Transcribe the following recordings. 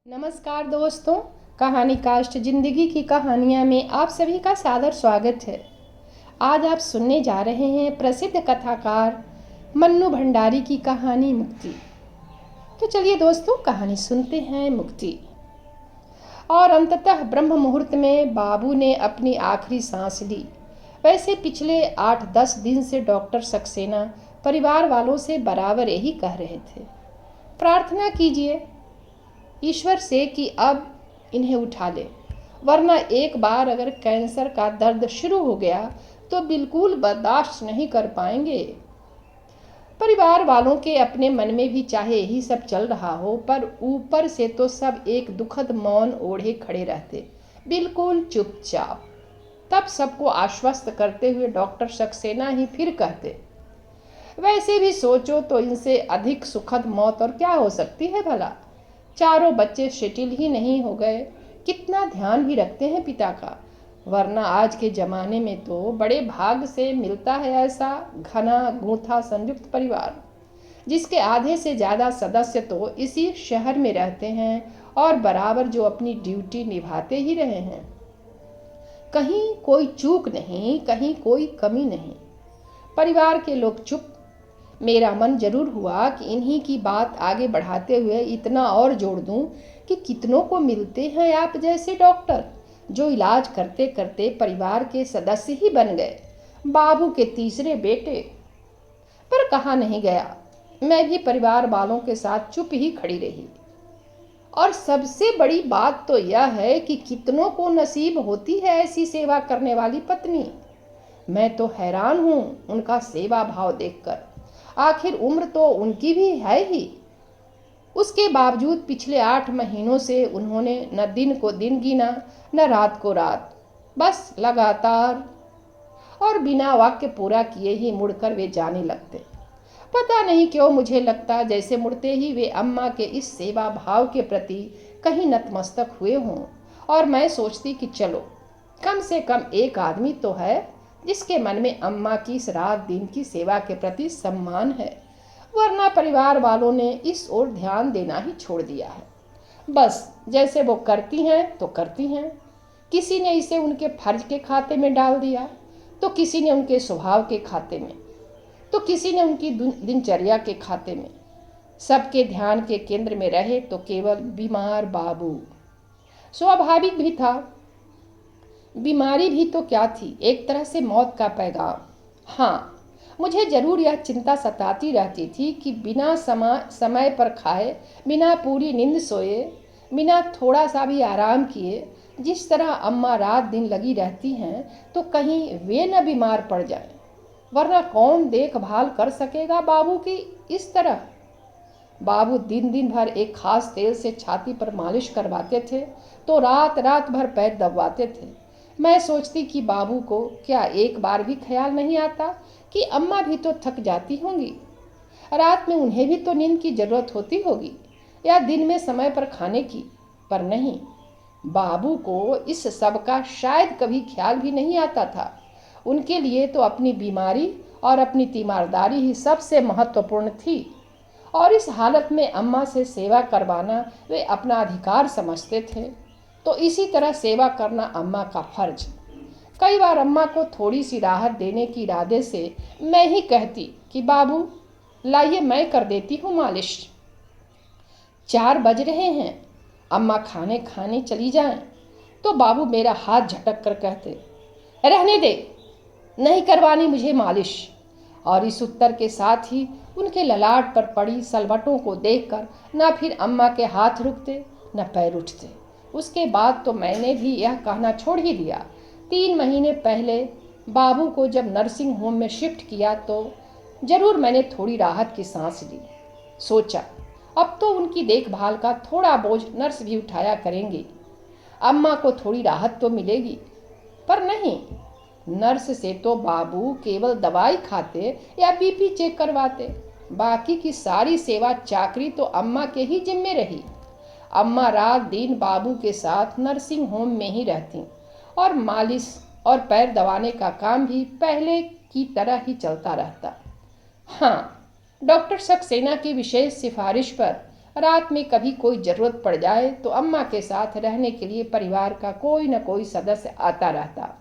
नमस्कार दोस्तों, कहानी कास्ट जिंदगी की कहानियाँ में आप सभी का सादर स्वागत है। आज आप सुनने जा रहे हैं प्रसिद्ध कथाकार मन्नू भंडारी की कहानी मुक्ति। तो चलिए दोस्तों, कहानी सुनते हैं मुक्ति। और अंततः ब्रह्म मुहूर्त में बाबू ने अपनी आखिरी सांस ली। वैसे पिछले 8-10 दिन से डॉक्टर सक्सेना परिवार वालों से बराबर यही कह रहे थे, प्रार्थना कीजिए ईश्वर से कि अब इन्हें उठा ले, वरना एक बार अगर कैंसर का दर्द शुरू हो गया तो बिल्कुल बर्दाश्त नहीं कर पाएंगे। परिवार वालों के अपने मन में भी चाहे यही सब चल रहा हो, पर ऊपर से तो सब एक दुखद मौन ओढ़े खड़े रहते, बिल्कुल चुपचाप। तब सबको आश्वस्त करते हुए डॉक्टर सक्सेना ही फिर कहते, वैसे भी सोचो तो इनसे अधिक सुखद मौत और क्या हो सकती है भला। चारों बच्चे सेटिल ही नहीं हो गए, कितना ध्यान भी रखते हैं पिता का, वरना आज के ज़माने में तो बड़े भाग से मिलता है ऐसा घना गूंथा संयुक्त परिवार, जिसके आधे से ज़्यादा सदस्य तो इसी शहर में रहते हैं और बराबर जो अपनी ड्यूटी निभाते ही रहे हैं। कहीं कोई चूक नहीं, कहीं कोई कमी नहीं। परिवार के लोग चुप। मेरा मन जरूर हुआ कि इन्हीं की बात आगे बढ़ाते हुए इतना और जोड़ दूं कि कितनों को मिलते हैं आप जैसे डॉक्टर, जो इलाज करते करते परिवार के सदस्य ही बन गए, बाबू के तीसरे बेटे। पर कहा नहीं गया। मैं भी परिवार वालों के साथ चुप ही खड़ी रही। और सबसे बड़ी बात तो यह है कि कितनों को नसीब होती है ऐसी सेवा करने वाली पत्नी। मैं तो हैरान हूँ उनका सेवा भाव देखकर। आखिर उम्र तो उनकी भी है ही। उसके बावजूद पिछले 8 महीनों से उन्होंने न दिन को दिन गिना, न रात को रात, बस लगातार और बिना वाक्य पूरा किए ही मुड़कर वे जाने लगते। पता नहीं क्यों मुझे लगता जैसे मुड़ते ही वे अम्मा के इस सेवा भाव के प्रति कहीं नतमस्तक हुए हों। और मैं सोचती कि चलो, कम से कम एक आदमी तो है जिसके मन में अम्मा की इस रात दिन की सेवा के प्रति सम्मान है, वरना परिवार वालों ने इस ओर ध्यान देना ही छोड़ दिया है। बस जैसे वो करती हैं तो करती हैं। किसी ने इसे उनके फर्ज के खाते में डाल दिया, तो किसी ने उनके स्वभाव के खाते में, तो किसी ने उनकी दिनचर्या के खाते में। सबके ध्यान के केंद्र में रहे तो केवल बीमार बाबू। स्वाभाविक भी था, बीमारी भी तो क्या थी, एक तरह से मौत का पैगाम। हाँ, मुझे जरूर यह चिंता सताती रहती थी कि बिना समय पर खाए, बिना पूरी नींद सोए, बिना थोड़ा सा भी आराम किए जिस तरह अम्मा रात दिन लगी रहती हैं, तो कहीं वे न बीमार पड़ जाएं, वरना कौन देखभाल कर सकेगा बाबू की इस तरह। बाबू दिन दिन भर एक खास तेल से छाती पर मालिश करवाते थे, तो रात रात भर पैर दबाते थे। मैं सोचती कि बाबू को क्या एक बार भी ख्याल नहीं आता कि अम्मा भी तो थक जाती होंगी, रात में उन्हें भी तो नींद की जरूरत होती होगी, या दिन में समय पर खाने की। पर नहीं, बाबू को इस सब का शायद कभी ख्याल भी नहीं आता था। उनके लिए तो अपनी बीमारी और अपनी तीमारदारी ही सबसे महत्वपूर्ण थी, और इस हालत में अम्मा से सेवा करवाना वे अपना अधिकार समझते थे। तो इसी तरह सेवा करना अम्मा का फर्ज। कई बार अम्मा को थोड़ी सी राहत देने के इरादे से मैं ही कहती कि बाबू लाइए मैं कर देती हूँ मालिश। 4 बज रहे हैं, अम्मा खाने खाने चली जाएं, तो बाबू मेरा हाथ झटक कर कहते, रहने दे, नहीं करवानी मुझे मालिश। और इस उत्तर के साथ ही उनके ललाट पर पड़ी सलवटों को देखकर न फिर अम्मा के हाथ रुकते न पैर उठते। उसके बाद तो मैंने भी यह कहना छोड़ ही दिया। 3 महीने पहले बाबू को जब नर्सिंग होम में शिफ्ट किया तो जरूर मैंने थोड़ी राहत की सांस ली। सोचा अब तो उनकी देखभाल का थोड़ा बोझ नर्स भी उठाया करेंगी, अम्मा को थोड़ी राहत तो मिलेगी। पर नहीं, नर्स से तो बाबू केवल दवाई खाते या बीपी चेक करवाते, बाकी की सारी सेवा चाकरी तो अम्मा के ही जिम्मे रही। अम्मा रात दिन बाबू के साथ नर्सिंग होम में ही रहती, और मालिश और पैर दबाने का काम भी पहले की तरह ही चलता रहता। हाँ, डॉक्टर सक्सेना की विशेष सिफारिश पर रात में कभी कोई ज़रूरत पड़ जाए तो अम्मा के साथ रहने के लिए परिवार का कोई न कोई सदस्य आता रहता।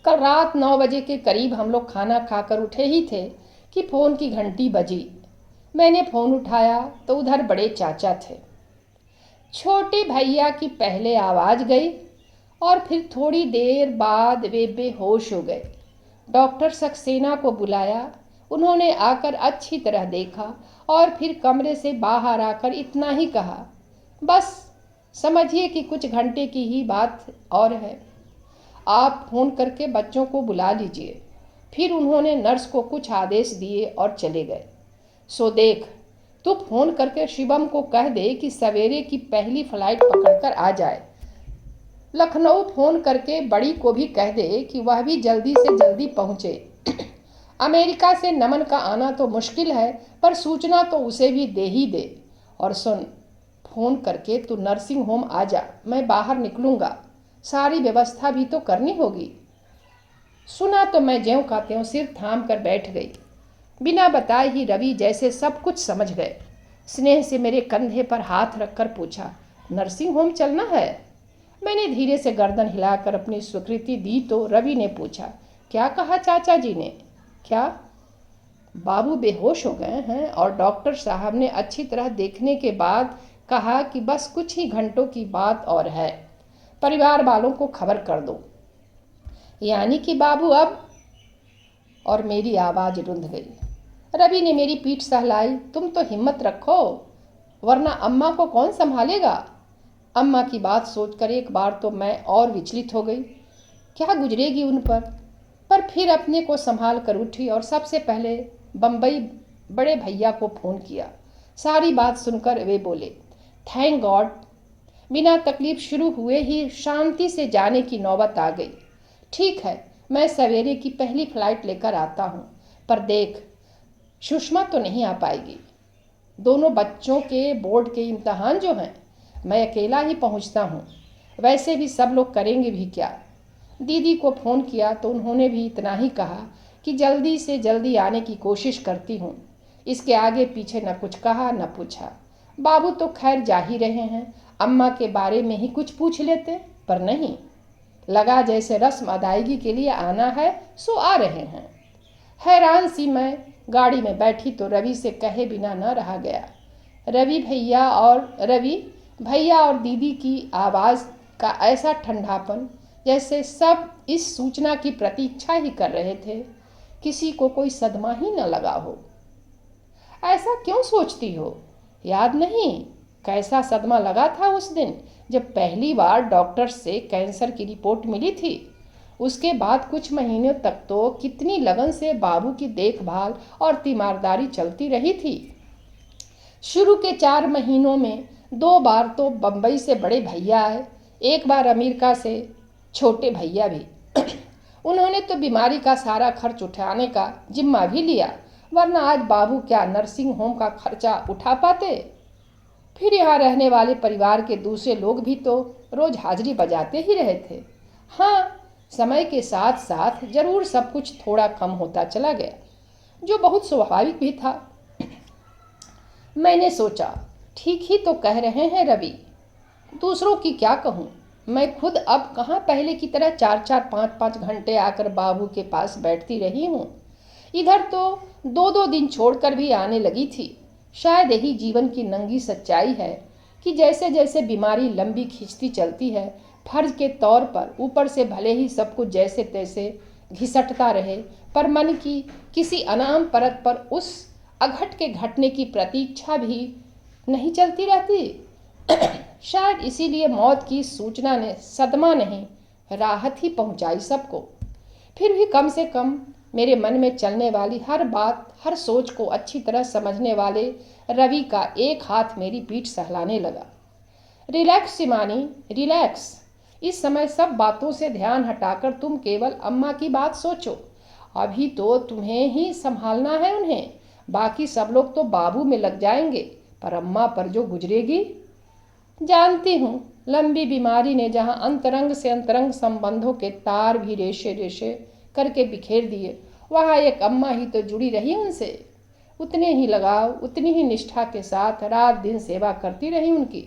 कल रात 9 बजे के करीब हम लोग खाना खाकर उठे ही थे कि फ़ोन की घंटी बजी। मैंने फ़ोन उठाया तो उधर बड़े चाचा थे। छोटे भैया की पहले आवाज़ गई और फिर थोड़ी देर बाद वे बेहोश हो गए। डॉक्टर सक्सेना को बुलाया। उन्होंने आकर अच्छी तरह देखा और फिर कमरे से बाहर आकर इतना ही कहा, बस समझिए कि कुछ घंटे की ही बात और है, आप फ़ोन करके बच्चों को बुला लीजिए। फिर उन्होंने नर्स को कुछ आदेश दिए और चले गए। सो देख, तू फ़ोन करके शिवम को कह दे कि सवेरे की पहली फ्लाइट पकड़कर आ जाए। लखनऊ फ़ोन करके बड़ी को भी कह दे कि वह भी जल्दी से जल्दी पहुँचे। अमेरिका से नमन का आना तो मुश्किल है, पर सूचना तो उसे भी दे ही दे। और सुन, फ़ोन करके तू नर्सिंग होम आ जा, मैं बाहर निकलूँगा, सारी व्यवस्था भी तो करनी होगी। सुना तो मैं ज्यों का त्यों सिर थाम कर बैठ गई। बिना बताए ही रवि जैसे सब कुछ समझ गए। स्नेह से मेरे कंधे पर हाथ रखकर पूछा, नर्सिंग होम चलना है? मैंने धीरे से गर्दन हिलाकर अपनी स्वीकृति दी तो रवि ने पूछा, क्या कहा चाचा जी ने? क्या? बाबू बेहोश हो गए हैं और डॉक्टर साहब ने अच्छी तरह देखने के बाद कहा कि बस कुछ ही घंटों की बात और है, परिवार वालों को खबर कर दो। यानी कि बाबू अब? और मेरी आवाज़ रुंध गई। रवि ने मेरी पीठ सहलाई, तुम तो हिम्मत रखो, वरना अम्मा को कौन संभालेगा? अम्मा की बात सोचकर एक बार तो मैं और विचलित हो गई, क्या गुजरेगी उन पर फिर अपने को संभाल कर उठी और सबसे पहले बम्बई बड़े भैया को फ़ोन किया। सारी बात सुनकर वे बोले, थैंक गॉड, बिना तकलीफ शुरू हुए ही शांति से जाने की नौबत आ गई। ठीक है, मैं सवेरे की पहली फ्लाइट लेकर आता हूँ, पर देख, सुषमा तो नहीं आ पाएगी। दोनों बच्चों के बोर्ड के इम्तहान जो हैं, मैं अकेला ही पहुँचता हूँ, वैसे भी सब लोग करेंगे भी क्या। दीदी को फ़ोन किया तो उन्होंने भी इतना ही कहा कि जल्दी से जल्दी आने की कोशिश करती हूँ। इसके आगे पीछे न कुछ कहा न पूछा। बाबू तो खैर जा ही रहे हैं, अम्मा के बारे में ही कुछ पूछ लेते, पर नहीं, लगा जैसे रस्म अदायगी के लिए आना है सो आ रहे हैं। हैरान सी मैं गाड़ी में बैठी तो रवि से कहे बिना न रहा गया। रवि भैया और दीदी की आवाज़ का ऐसा ठंडापन, जैसे सब इस सूचना की प्रतीक्षा ही कर रहे थे, किसी को कोई सदमा ही न लगा हो। ऐसा क्यों सोचती हो? याद नहीं कैसा सदमा लगा था उस दिन जब पहली बार डॉक्टर से कैंसर की रिपोर्ट मिली थी। उसके बाद कुछ महीनों तक तो कितनी लगन से बाबू की देखभाल और तीमारदारी चलती रही थी। शुरू के 4 महीनों में 2 बार तो बम्बई से बड़े भैया आए, एक बार अमेरिका से छोटे भैया भी। उन्होंने तो बीमारी का सारा खर्च उठाने का जिम्मा भी लिया, वरना आज बाबू क्या नर्सिंग होम का खर्चा उठा पाते। फिर यहाँ रहने वाले परिवार के दूसरे लोग भी तो रोज़ हाजिरी बजाते ही रहे थे। हाँ, समय के साथ साथ जरूर सब कुछ थोड़ा कम होता चला गया, जो बहुत स्वाभाविक भी था। मैंने सोचा, ठीक ही तो कह रहे हैं रवि, दूसरों की क्या कहूँ, मैं खुद अब कहाँ पहले की तरह 4-4, 5-5 घंटे आकर बाबू के पास बैठती रही हूँ। इधर तो 2-2 दिन छोड़कर भी आने लगी थी। शायद यही जीवन की नंगी सच्चाई है कि जैसे जैसे बीमारी लंबी खिंचती चलती है, फर्ज के तौर पर ऊपर से भले ही सब कुछ जैसे तैसे घिसटता रहे, पर मन की किसी अनाम परत पर उस अघट के घटने की प्रतीक्षा भी नहीं चलती रहती। शायद इसीलिए मौत की सूचना ने सदमा नहीं, राहत ही पहुंचाई सबको। फिर भी कम से कम मेरे मन में चलने वाली हर बात, हर सोच को अच्छी तरह समझने वाले रवि का एक हाथ मेरी पीठ सहलाने लगा। Relax Simani, relax. इस समय सब बातों से ध्यान हटाकर तुम केवल अम्मा की बात सोचो। अभी तो तुम्हें ही संभालना है उन्हें, बाकी सब लोग तो बाबू में लग जाएंगे, पर अम्मा पर जो गुजरेगी। जानती हूँ, लंबी बीमारी ने जहाँ अंतरंग से अंतरंग संबंधों के तार भी रेशे रेशे करके बिखेर दिए, वहाँ एक अम्मा ही तो जुड़ी रही उनसे। उतने ही लगाव, उतनी ही निष्ठा के साथ रात दिन सेवा करती रही उनकी।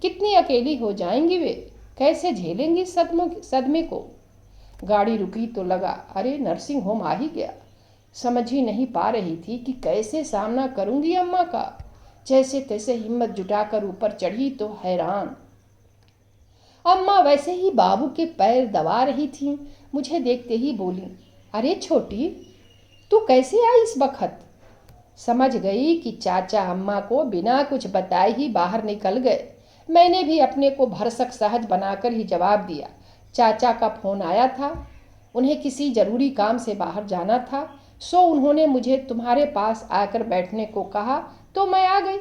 कितनी अकेली हो जाएंगी वे, कैसे झेलेंगी सदमे को। गाड़ी रुकी तो लगा अरे नर्सिंग होम आ ही गया। समझ ही नहीं पा रही थी कि कैसे सामना करूंगी अम्मा का। जैसे तैसे हिम्मत जुटाकर ऊपर चढ़ी तो हैरान। अम्मा वैसे ही बाबू के पैर दबा रही थीं। मुझे देखते ही बोली, अरे छोटी, तू कैसे आई इस वक्त। समझ गई कि चाचा अम्मा को बिना कुछ बताए ही बाहर निकल गए। मैंने भी अपने को भरसक सहज बनाकर ही जवाब दिया, चाचा का फ़ोन आया था, उन्हें किसी ज़रूरी काम से बाहर जाना था, सो उन्होंने मुझे तुम्हारे पास आकर बैठने को कहा तो मैं आ गई।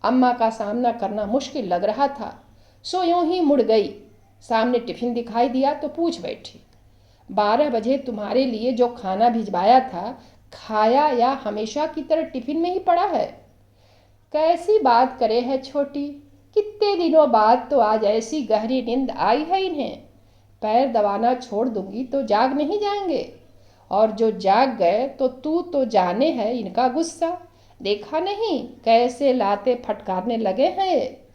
अम्मा का सामना करना मुश्किल लग रहा था, सो यूं ही मुड़ गई। सामने टिफ़िन दिखाई दिया तो पूछ बैठी, 12 बजे तुम्हारे लिए जो खाना भिजवाया था खाया या हमेशा की तरह टिफ़िन में ही पड़ा है। कैसी बात करे है छोटी, कितने दिनों बाद तो आज ऐसी गहरी नींद आई है इन्हें। पैर दबाना छोड़ दूंगी तो जाग नहीं जाएंगे, और जो जाग गए तो तू तो जाने है इनका गुस्सा। देखा नहीं कैसे लाते फटकारने लगे हैं ये।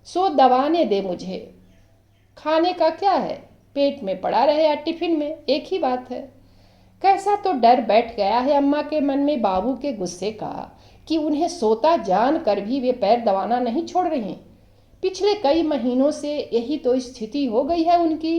सो दबाने दे मुझे। खाने का क्या है, पेट में पड़ा रहे या टिफिन में, एक ही बात है। कैसा तो डर बैठ गया है अम्मा के मन में बाबू के गुस्से का कि उन्हें सोता जान कर भी वे पैर दबाना नहीं छोड़ रही। पिछले कई महीनों से यही तो स्थिति हो गई है उनकी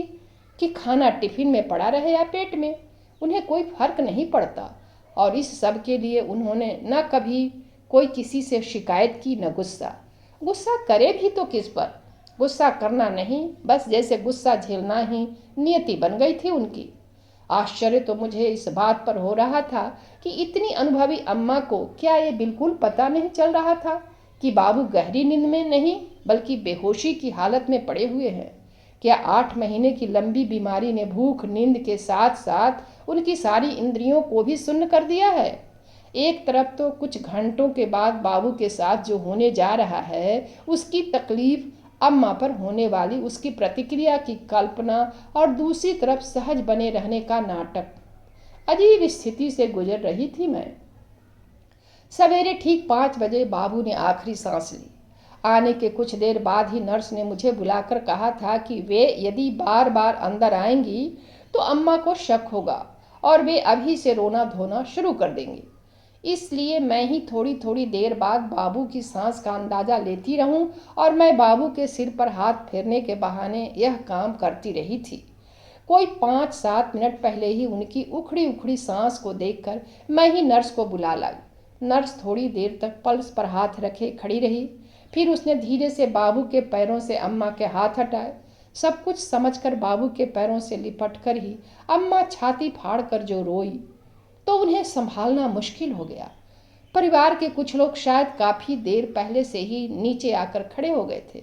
कि खाना टिफिन में पड़ा रहे या पेट में, उन्हें कोई फर्क नहीं पड़ता। और इस सब के लिए उन्होंने न कभी कोई किसी से शिकायत की न गुस्सा। गुस्सा करे भी तो किस पर, गुस्सा करना नहीं, बस जैसे गुस्सा झेलना ही नियति बन गई थी उनकी। आश्चर्य तो मुझे इस बात पर हो रहा था कि इतनी अनुभवी अम्मा को क्या ये बिल्कुल पता नहीं चल रहा था कि बाबू गहरी नींद में नहीं बल्कि बेहोशी की हालत में पड़े हुए हैं। क्या 8 महीने की लंबी बीमारी ने भूख नींद के साथ साथ उनकी सारी इंद्रियों को भी सुन्न कर दिया है। एक तरफ तो कुछ घंटों के बाद बाबू के साथ जो होने जा रहा है उसकी तकलीफ, अम्मा पर होने वाली उसकी प्रतिक्रिया की कल्पना, और दूसरी तरफ सहज बने रहने का नाटक। अजीब स्थिति से गुजर रही थी मैं। सवेरे ठीक 5 बजे बाबू ने आखिरी सांस ली। आने के कुछ देर बाद ही नर्स ने मुझे बुलाकर कहा था कि वे यदि बार बार अंदर आएंगी तो अम्मा को शक होगा और वे अभी से रोना धोना शुरू कर देंगी। इसलिए मैं ही थोड़ी थोड़ी देर बाद बाबू की सांस का अंदाज़ा लेती रहूं और मैं बाबू के सिर पर हाथ फेरने के बहाने यह काम करती रही थी। कोई 5-7 मिनट पहले ही उनकी उखड़ी उखड़ी सांस को देखकर मैं ही नर्स को बुला लाई। नर्स थोड़ी देर तक पल्स पर हाथ रखे खड़ी रही, फिर उसने धीरे से बाबू के पैरों से अम्मा के हाथ हटाए। सब कुछ समझकर बाबू के पैरों से लिपट कर ही अम्मा छाती फाड़ कर जो रोई तो उन्हें संभालना मुश्किल हो गया। परिवार के कुछ लोग शायद काफ़ी देर पहले से ही नीचे आकर खड़े हो गए थे।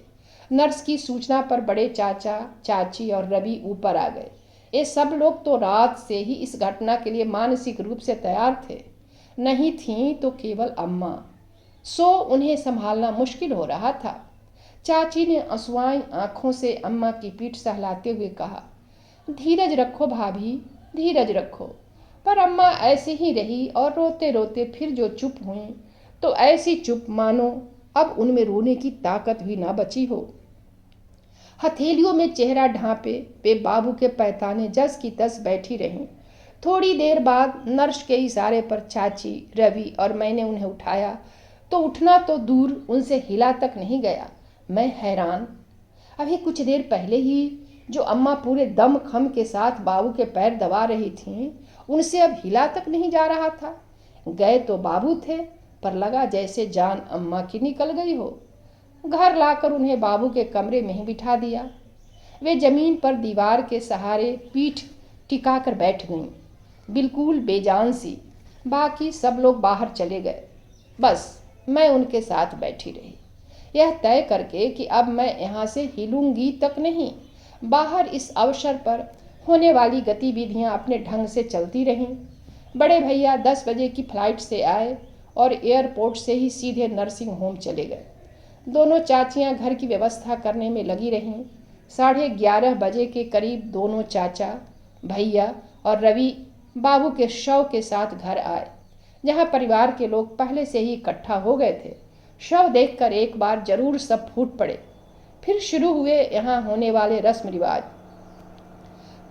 नर्स की सूचना पर बड़े चाचा, चाची और रवि ऊपर आ गए। ये सब लोग तो रात से ही इस घटना के लिए मानसिक रूप से तैयार थे। नहीं थी तो केवल अम्मा, सो उन्हें संभालना मुश्किल हो रहा था। चाची ने आंसुआई आंखों से अम्मा की पीठ सहलाते हुए कहा, धीरज रखो भाभी, धीरज रखो। पर अम्मा ऐसे ही रही और रोते रोते फिर जो चुप हुई तो ऐसी चुप मानो अब उनमें रोने की ताकत भी ना बची हो। हथेलियों में चेहरा ढांपे वे बाबू के पैताने जस की तस बैठी रहीं। थोड़ी देर बाद नर्स के इशारे पर चाची, रवि और मैंने उन्हें उठाया तो उठना तो दूर उनसे हिला तक नहीं गया। मैं हैरान, अभी कुछ देर पहले ही जो अम्मा पूरे दम खम के साथ बाबू के पैर दबा रही थीं उनसे अब हिला तक नहीं जा रहा था। गए तो बाबू थे पर लगा जैसे जान अम्मा की निकल गई हो। घर लाकर उन्हें बाबू के कमरे में ही बिठा दिया। वे जमीन पर दीवार के सहारे पीठ टिकाकर बैठ गईं, बिल्कुल बेजान सी। बाकी सब लोग बाहर चले गए, बस मैं उनके साथ बैठी रही, यह तय करके कि अब मैं यहाँ से हिलूंगी तक नहीं। बाहर इस अवसर पर होने वाली गतिविधियाँ अपने ढंग से चलती रहीं। बड़े भैया 10 बजे की फ्लाइट से आए और एयरपोर्ट से ही सीधे नर्सिंग होम चले गए। दोनों चाचियाँ घर की व्यवस्था करने में लगी रहीं। 11:30 बजे के करीब दोनों चाचा, भैया और रवि बाबू के शव के साथ घर आए। जहाँ परिवार के लोग पहले से ही इकट्ठा हो गए थे। शव देखकर एक बार जरूर सब फूट पड़े। फिर शुरू हुए यहाँ होने वाले रस्म रिवाज।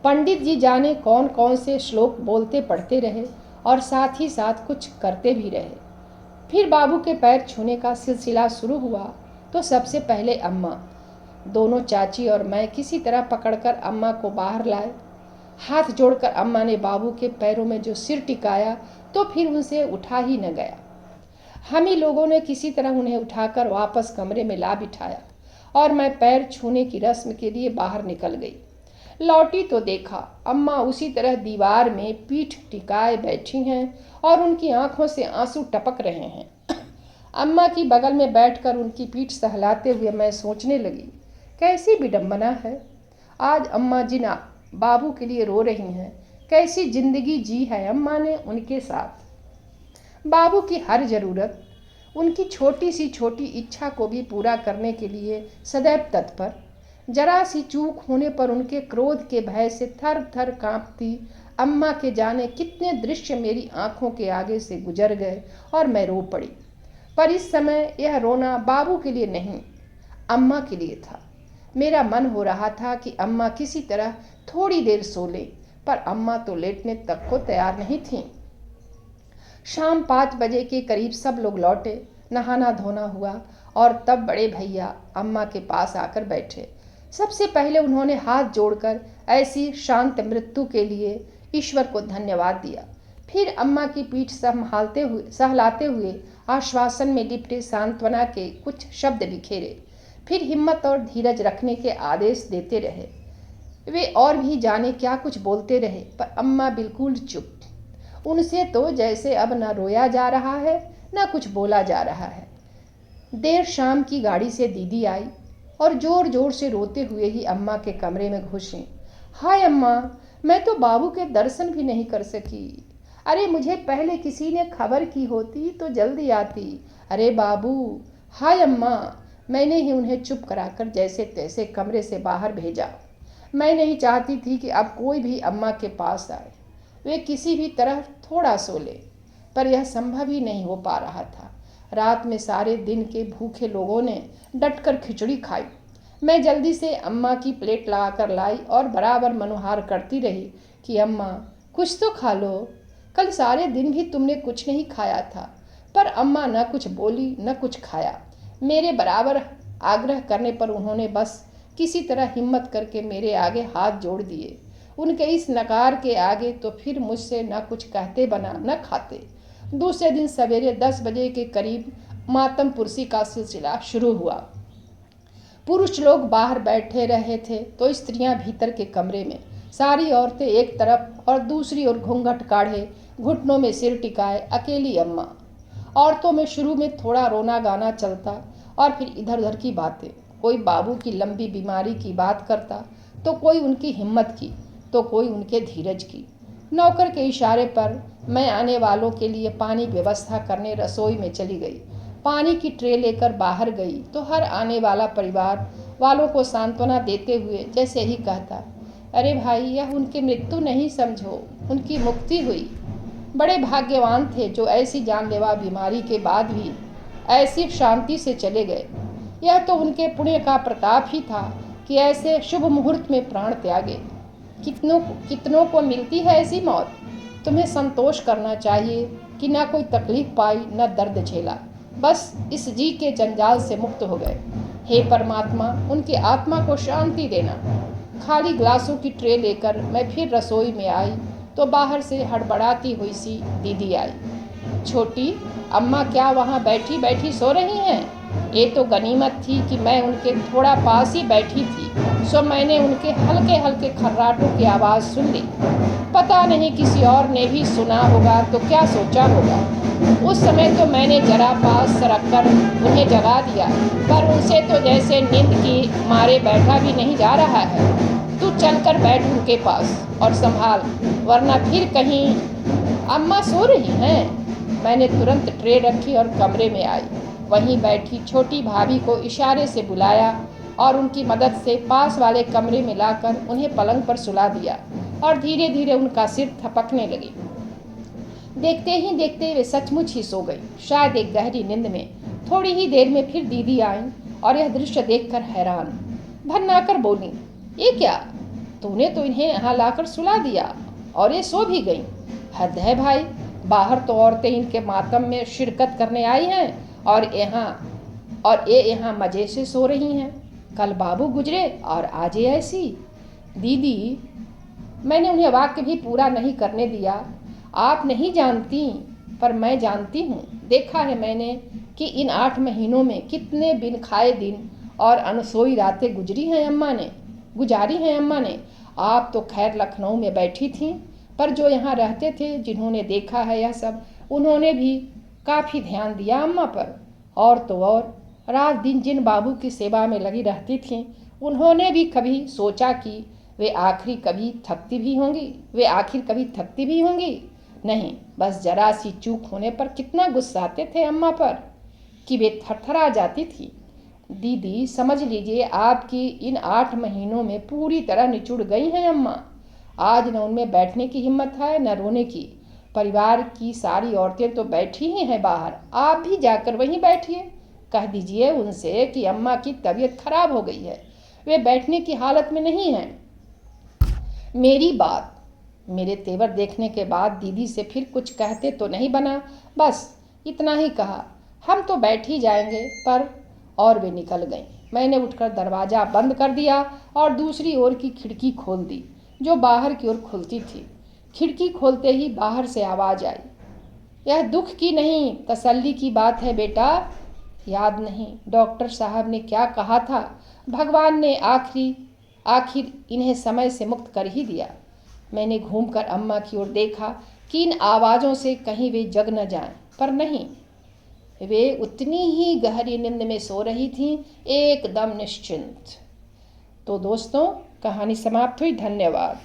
पंडित जी जाने कौन कौन से श्लोक बोलते पढ़ते रहे और साथ ही साथ कुछ करते भी रहे। फिर बाबू के पैर छूने का सिलसिला शुरू हुआ तो सबसे पहले अम्मा, दोनों चाची और मैं किसी तरह पकड़कर अम्मा को बाहर लाए। हाथ जोड़कर अम्मा ने बाबू के पैरों में जो सिर टिकाया तो फिर उनसे उठा ही न गया। हम ही लोगों ने किसी तरह उन्हें उठाकर वापस कमरे में ला बिठाया और मैं पैर छूने की रस्म के लिए बाहर निकल गई। लौटी तो देखा अम्मा उसी तरह दीवार में पीठ टिकाए बैठी हैं और उनकी आंखों से आंसू टपक रहे हैं। अम्मा की बगल में बैठकर उनकी पीठ सहलाते हुए मैं सोचने लगी, कैसी विडंबना है। आज अम्मा जिना बाबू के लिए रो रही हैं, कैसी जिंदगी जी है अम्मा ने उनके साथ। बाबू की हर ज़रूरत, उनकी छोटी सी छोटी इच्छा को भी पूरा करने के लिए सदैव तत्पर। जरा सी चूक होने पर उनके क्रोध के भय से थर थर कांपती अम्मा के जाने कितने दृश्य मेरी आंखों के आगे से गुजर गए और मैं रो पड़ी। पर इस समय यह रोना बाबू के लिए नहीं, अम्मा के लिए था। मेरा मन हो रहा था कि अम्मा किसी तरह थोड़ी देर सो ले, पर अम्मा तो लेटने तक को तैयार नहीं थीं। शाम 5 बजे के करीब सब लोग लौटे, नहाना धोना हुआ और तब बड़े भैया अम्मा के पास आकर बैठे। सबसे पहले उन्होंने हाथ जोड़कर ऐसी शांत मृत्यु के लिए ईश्वर को धन्यवाद दिया। फिर अम्मा की पीठ सहलाते हुए आश्वासन में लिपटे सांत्वना के कुछ शब्द बिखेरे। फिर हिम्मत और धीरज रखने के आदेश देते रहे। वे और भी जाने क्या कुछ बोलते रहे, पर अम्मा बिल्कुल चुप। उनसे तो जैसे अब न रोया जा रहा है न कुछ बोला जा रहा है। देर शाम की गाड़ी से दीदी आई और जोर जोर से रोते हुए ही अम्मा के कमरे में घुसी। हाय अम्मा, मैं तो बाबू के दर्शन भी नहीं कर सकी। अरे मुझे पहले किसी ने खबर की होती तो जल्दी आती। अरे बाबू। हाय अम्मा, मैंने ही उन्हें चुप कराकर जैसे तैसे कमरे से बाहर भेजा। मैं नहीं चाहती थी कि अब कोई भी अम्मा के पास आए, वे किसी भी तरह थोड़ा सो ले, पर यह संभव ही नहीं हो पा रहा था। रात में सारे दिन के भूखे लोगों ने डटकर खिचड़ी खाई। मैं जल्दी से अम्मा की प्लेट लगाकर लाई और बराबर मनुहार करती रही कि अम्मा कुछ तो खा लो, कल सारे दिन भी तुमने कुछ नहीं खाया था। पर अम्मा न कुछ बोली न कुछ खाया। मेरे बराबर आग्रह करने पर उन्होंने बस किसी तरह हिम्मत करके मेरे आगे हाथ जोड़ दिए। उनके इस नकार के आगे तो फिर मुझसे न कुछ कहते बना न खाते। दूसरे दिन सवेरे 10 बजे के करीब मातम पुरसी का सिलसिला शुरू हुआ। पुरुष लोग बाहर बैठे रहे थे तो स्त्रियां भीतर के कमरे में, सारी औरतें एक तरफ और दूसरी ओर घूंघट काढ़े घुटनों में सिर टिकाए अकेली अम्मा। औरतों में शुरू में थोड़ा रोना गाना चलता और फिर इधर उधर की बातें। कोई बाबू की लंबी बीमारी की बात करता तो कोई उनकी हिम्मत की तो कोई उनके धीरज की। नौकर के इशारे पर मैं आने वालों के लिए पानी व्यवस्था करने रसोई में चली गई। पानी की ट्रे लेकर बाहर गई तो हर आने वाला परिवार वालों को सांत्वना देते हुए जैसे ही कहता, अरे भाई, यह उनकी मृत्यु नहीं समझो, उनकी मुक्ति हुई। बड़े भाग्यवान थे जो ऐसी जानलेवा बीमारी के बाद भी ऐसी शांति से चले गए। यह तो उनके पुण्य का प्रताप ही था कि ऐसे शुभ मुहूर्त में प्राण त्यागे। कितनों को मिलती है ऐसी मौत। तुम्हें संतोष करना चाहिए कि ना कोई तकलीफ पाई न दर्द झेला, बस इस जी के जंजाल से मुक्त हो गए। हे परमात्मा, उनकी आत्मा को शांति देना। खाली ग्लासों की ट्रे लेकर मैं फिर रसोई में आई तो बाहर से हड़बड़ाती हुई सी दीदी आई। छोटी अम्मा क्या वहाँ बैठी बैठी सो रही हैं? ये तो गनीमत थी कि मैं उनके थोड़ा पास ही बैठी थी, सो मैंने उनके हल्के हल्के खर्राटों की आवाज़ सुन ली। पता नहीं किसी और ने भी सुना होगा तो क्या सोचा होगा। उस समय तो मैंने जरा पास सरक कर उन्हें जगा दिया, पर उनसे तो जैसे नींद की मारे बैठा भी नहीं जा रहा है। तू चलकर बैठ उनके पास और संभाल, वरना फिर कहीं। अम्मा सो रही हैं। मैंने तुरंत ट्रे रखी और कमरे में आई। वहीं बैठी छोटी भाभी को इशारे से बुलाया और उनकी मदद से पास वाले कमरे में लाकर उन्हें पलंग पर सुला दिया और धीरे धीरे उनका सिर थपकने लगी। देखते ही देखते वे सचमुच ही सो गई, शायद एक गहरी नींद में। थोड़ी ही देर में फिर दीदी आई और यह दृश्य देखकर हैरान भन्नाकर बोली, ये क्या, तूने तो इन्हें यहाँ लाकर सुला दिया और ये सो भी गई। हद है भाई, बाहर तो औरतें इनके मातम में शिरकत करने आई हैं और ये यहाँ मज़े से सो रही हैं। कल बाबू गुजरे और आज ये ऐसी। दीदी, मैंने उन्हें वाक्य भी पूरा नहीं करने दिया। आप नहीं जानती, पर मैं जानती हूँ। देखा है मैंने कि इन 8 महीनों में कितने बिन खाए दिन और अनसोई रातें गुजारी हैं अम्मा ने। आप तो खैर लखनऊ में बैठी थीं, पर जो यहाँ रहते थे, जिन्होंने देखा है यह सब, उन्होंने भी काफ़ी ध्यान दिया अम्मा पर। और तो और रात दिन जिन बाबू की सेवा में लगी रहती थीं, उन्होंने भी कभी सोचा कि वे आखिर कभी थकती भी होंगी। नहीं, बस जरा सी चूक होने पर कितना गुस्साते थे अम्मा पर कि वे थरथरा जाती थी। दीदी, समझ लीजिए आपकी इन 8 महीनों में पूरी तरह निचुड़ गई हैं अम्मा। आज न उनमें बैठने की हिम्मत है न रोने की। परिवार की सारी औरतें तो बैठी ही हैं बाहर, आप भी जाकर वहीं बैठिए। कह दीजिए उनसे कि अम्मा की तबीयत खराब हो गई है, वे बैठने की हालत में नहीं हैं। मेरे तेवर देखने के बाद दीदी से फिर कुछ कहते तो नहीं बना, बस इतना ही कहा, हम तो बैठ ही जाएंगे पर। और वे निकल गईं। मैंने उठकर दरवाज़ा बंद कर दिया और दूसरी ओर की खिड़की खोल दी, जो बाहर की ओर खुलती थी। खिड़की खोलते ही बाहर से आवाज़ आई, यह दुख की नहीं, तसल्ली की बात है बेटा। याद नहीं डॉक्टर साहब ने क्या कहा था, भगवान ने आखिर इन्हें समय से मुक्त कर ही दिया। मैंने घूमकर अम्मा की ओर देखा कि इन आवाज़ों से कहीं वे जग न जाएं, पर नहीं, वे उतनी ही गहरी नींद में सो रही थीं, एकदम निश्चिंत। तो दोस्तों, कहानी समाप्त हुई। धन्यवाद।